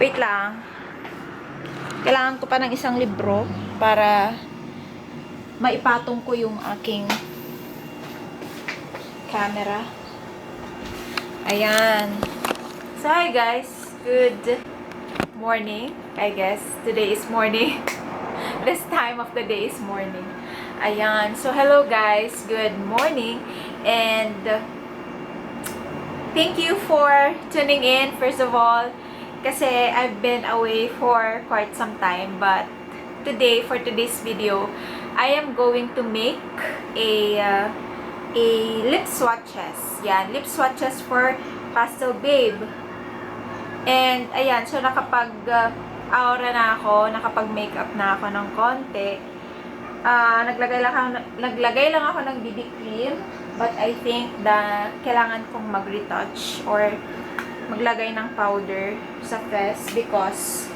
Wait lang. Kailangan ko pa ng isang libro para maipatong ko yung aking camera. Ayan. So, hi guys. Good morning. I guess today is morning. This time of the day is morning. Ayan. So, hello guys. Good morning. And thank you for tuning in, first of all. Kasi I've been away for quite some time. But today, for today's video, I am going to make a lip swatches. Yan, lip swatches for Pastel Babe. And, ayan, so aura na ako, nakapag-makeup na ako ng konti. Naglagay lang ako ng BB cream, but I think kailangan kong mag-retouch or maglagay ng powder sa face because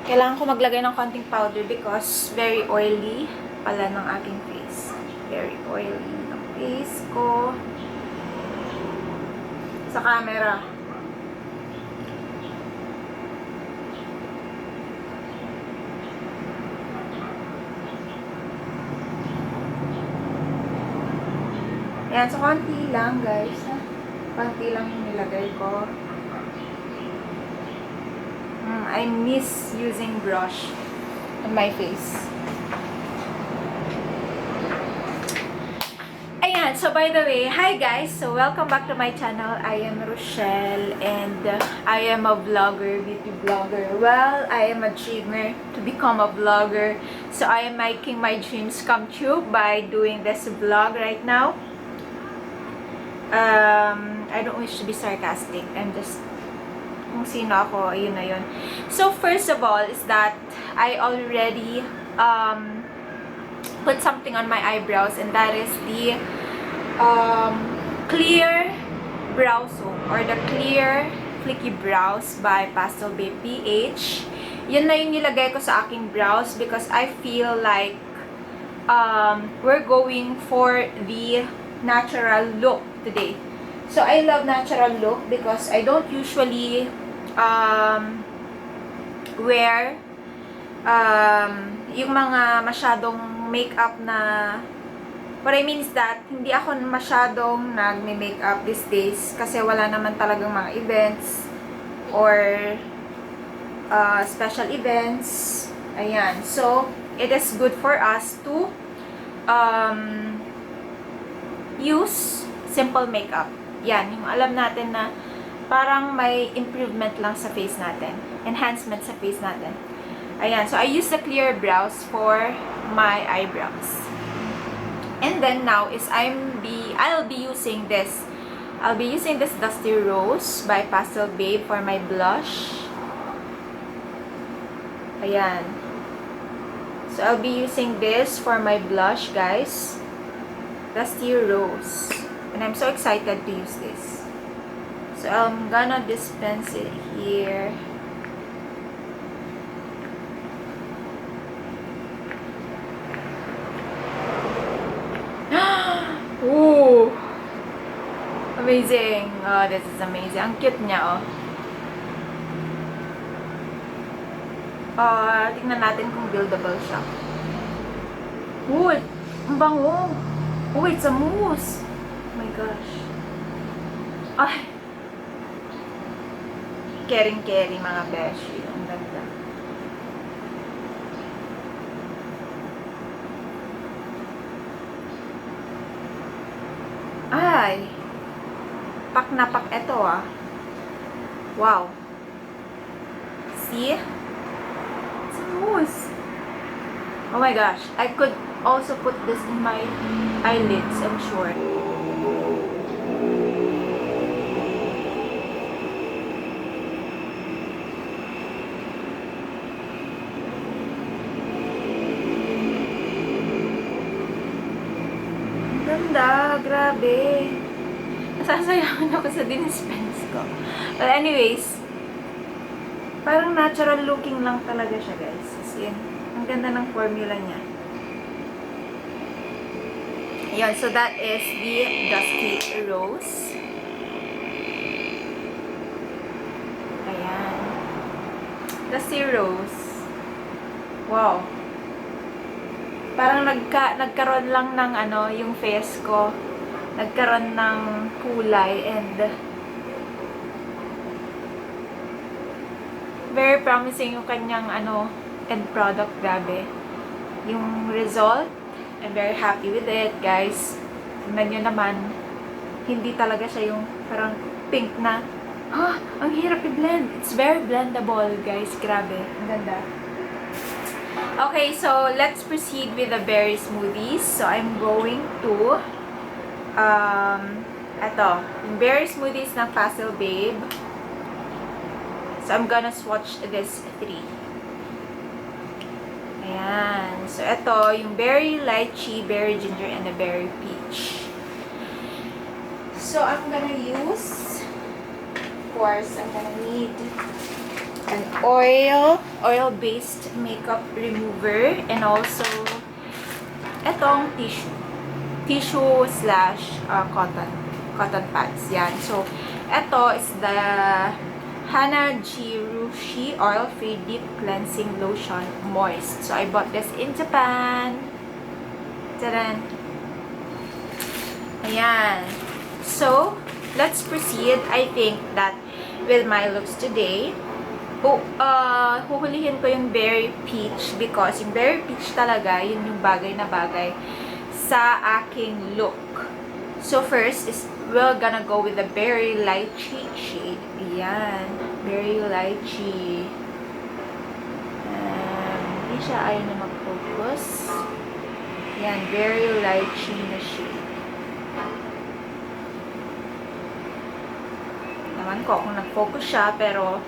kailangan ko maglagay ng konting powder because very oily pala ng aking face. Very oily ng face ko sa camera. Ayan, so konti lang guys. Konti lang yung nilagay ko. I miss using brush on my face. Ayan, so by the way, hi guys! So welcome back to my channel. I am Rochelle and I am a vlogger, beauty vlogger. Well, I am a dreamer to become a vlogger. So I am making my dreams come true by doing this vlog right now. I don't wish to be sarcastic. I'm just kung sino ako, ayun na yun. So, first of all, is that I already put something on my eyebrows, and that is the clear brow soap or the clear flicky brows by Pastel Babe PH. Yun na yung nilagay ko sa aking brows because I feel like we're going for the natural look today. So, I love natural look because I don't usually wear yung mga masyadong makeup na, what I mean is that hindi ako masyadong nagme-makeup these days kasi wala naman talagang mga events or special events. Ayan. So, it is good for us to use simple makeup. Yan, yung alam natin na parang may improvement lang sa face natin. Enhancement sa face natin. Ayan, so I use the clear brows for my eyebrows. And then now is I'll be using this. I'll be using this Dusty Rose by Pastel Babe for my blush. Ayan. So I'll be using this for my blush, guys. Dusty Rose. And I'm so excited to use this. So I'm gonna dispense it here. Ooh! Amazing! Oh, this is amazing. Ang cute niya, oh. Tingnan natin kung buildable siya. Ooh! Ang bango! Oh, it's a mousse! Oh my gosh. Ay! Caring-caring mga beshi. Ang ganda. Ay! Pak na pak ito Wow! See? It's a mousse! Oh my gosh. I could also put this in my eyelids, I'm sure. Ganda, grabe. Nasasayawan ako sa dinispense ko. But anyways, parang natural looking lang talaga siya, guys. As in, ang ganda ng formula niya. Ayan, so that is the Dusty Rose. Ayan. Dusty Rose. Wow. Parang nagkaroon lang ng ano, yung face ko. Nagkaroon ng kulay and very promising yung kanyang ano, end product, grabe. Yung result, I'm very happy with it, guys. Tignan nyo naman, hindi talaga siya yung parang pink na, ang hirap i-blend. It's very blendable, guys. Grabe. Ang ganda. Okay, so let's proceed with the berry smoothies. So I'm going to eto, yung berry smoothies ng Pastel Babe. So I'm gonna swatch this 3. Ayan. So ito, yung berry lychee, berry ginger, and the berry peach. So I'm gonna use, of course, I'm gonna need an oil-based makeup remover, and also etong tissue slash cotton pads. Yan. So eto is the Hana Jirushi Oil-Free Deep Cleansing Lotion Moist. So I bought this in Japan. Tadan! Ayan. So let's proceed. I think that with my looks today, huhulihin ko yung berry peach because yung berry peach talaga, yun yung bagay na bagay sa aking look. So first is we're gonna go with the berry lychee shade. Ayan. Berry lychee. Hindi siya ayaw na mag-focus. Ayan. Berry lychee na shade. Naman ko kung nag-focus siya, pero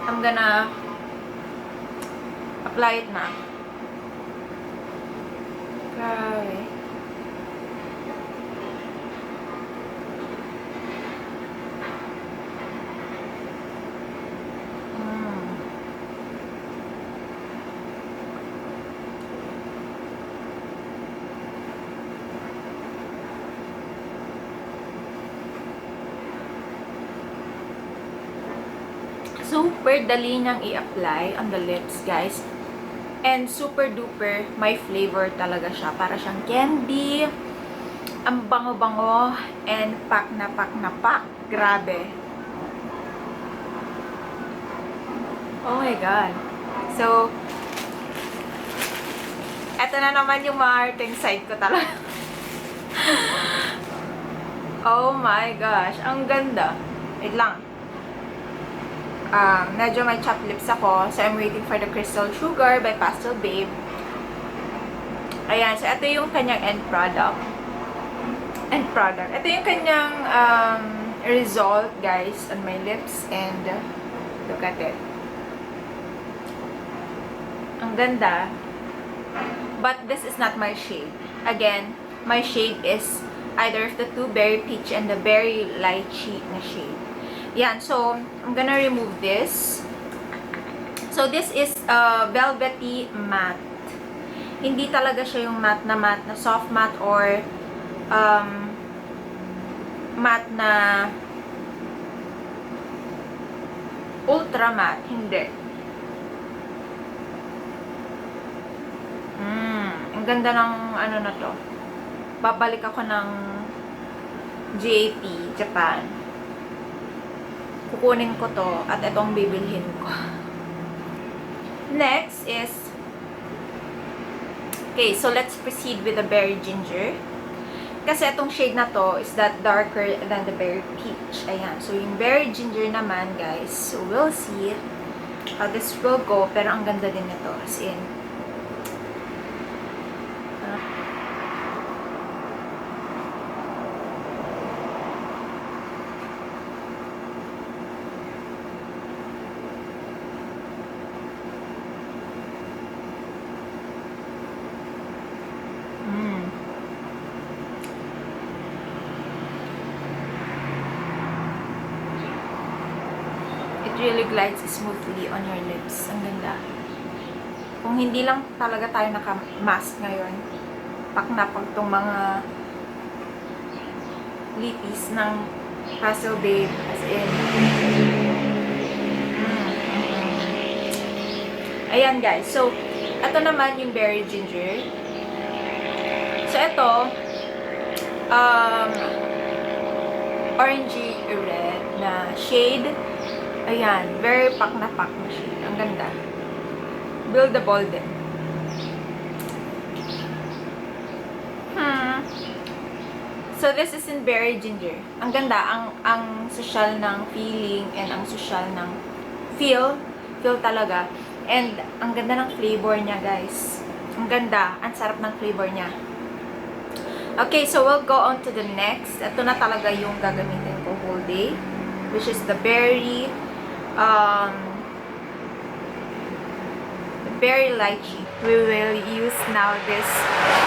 I'm gonna apply it na. Grabe. Super dali niyang i-apply on the lips, guys. And super duper, may flavor talaga siya. Para siyang candy. Ang bango-bango. And pack na pack. Grabe. Oh my God. So, eto na naman yung marketing side ko talaga. Oh my gosh. Ang ganda. Wait lang. Medyo may chapped lips ako. So, I'm waiting for the Crystal Sugar by Pastel Babe. Ayan. So, ito yung kanyang end product. Ito yung kanyang result, guys, on my lips. And, look at it. Ang ganda. But, this is not my shade. Again, my shade is either of the two, berry peach and the berry lychee na shade. Yan, so, I'm gonna remove this. So, this is velvety matte. Hindi talaga siya yung matte na soft matte or matte na ultra matte. Hindi. Ang ganda ng ano na to. Babalik ako ng JP, Japan. Kukunin ko to at itong bibilhin ko. Next is, okay, so let's proceed with the berry ginger. Kasi itong shade na to is that darker than the berry peach. Ayan. So, yung berry ginger naman, guys, so we'll see how this will go. Pero ang ganda din nito. As in, really glides smoothly on your lips. Ang ganda. Kung hindi lang talaga tayo naka-mask ngayon, pak na pak tong mga lipis ng Pastel Babe. As in, ayan guys. So, ito naman yung berry ginger. So, ito, orangey red na shade. Ayan, very pak na shade. Ang ganda. Buildable din. So, this is in berry ginger. Ang ganda, ang social ng feeling and ang social ng feel talaga. And ang ganda ng flavor niya, guys. Ang ganda, ang sarap ng flavor niya. Okay, so we'll go on to the next. Ito na talaga yung gagamitin ko whole day, which is the berry lychee. We will use now this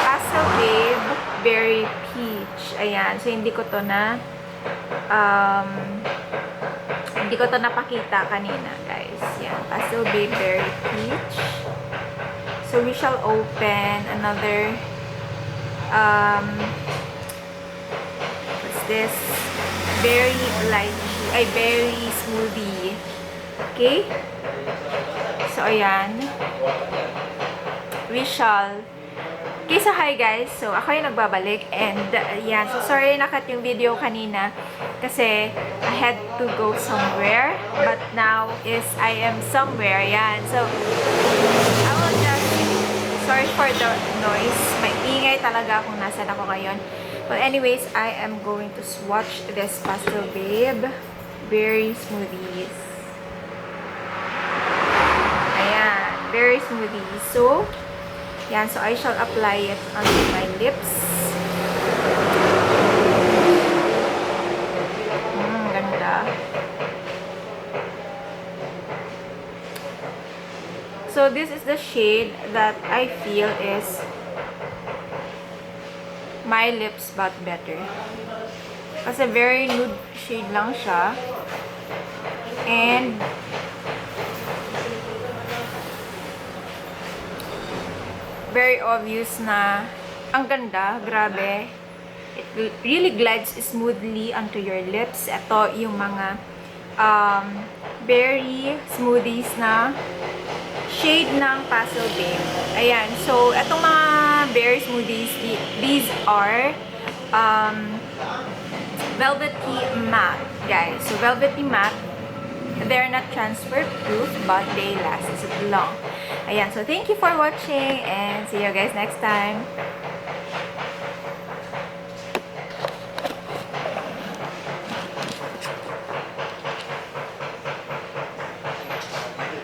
Pastel Babe Berry Peach. Ayan. So, hindi ko to napakita kanina, guys. Yan. Pastel Babe Berry Peach. So, we shall open another what's this? Berry lychee. Ay, berry smoothie. Okay? So, ayan. We shall. Okay, so hi guys. So, ako yung nagbabalik. And, yan. So, sorry nakat yung video kanina. Kasi, I had to go somewhere. But now is I am somewhere. Yan. So, I will just, sorry for the noise. May ingay talaga kung nasan ako ngayon. But anyways, I am going to swatch this Pastel Babe Berry Smoothies. Ayan. Berry Smoothies. So, yan, so I shall apply it onto my lips. Ganda. So this is the shade that I feel is my lips but better. Kasi very nude shade lang siya. And very obvious na ang ganda, grabe. It really glides smoothly onto your lips. Ito yung mga berry smoothies na shade ng Pastel Babe. Ayan, so etong mga berry smoothies, these are velvety matte, guys. So velvety matte, they're not transfer proof but they last long. Ayan, so thank you for watching and see you guys next time.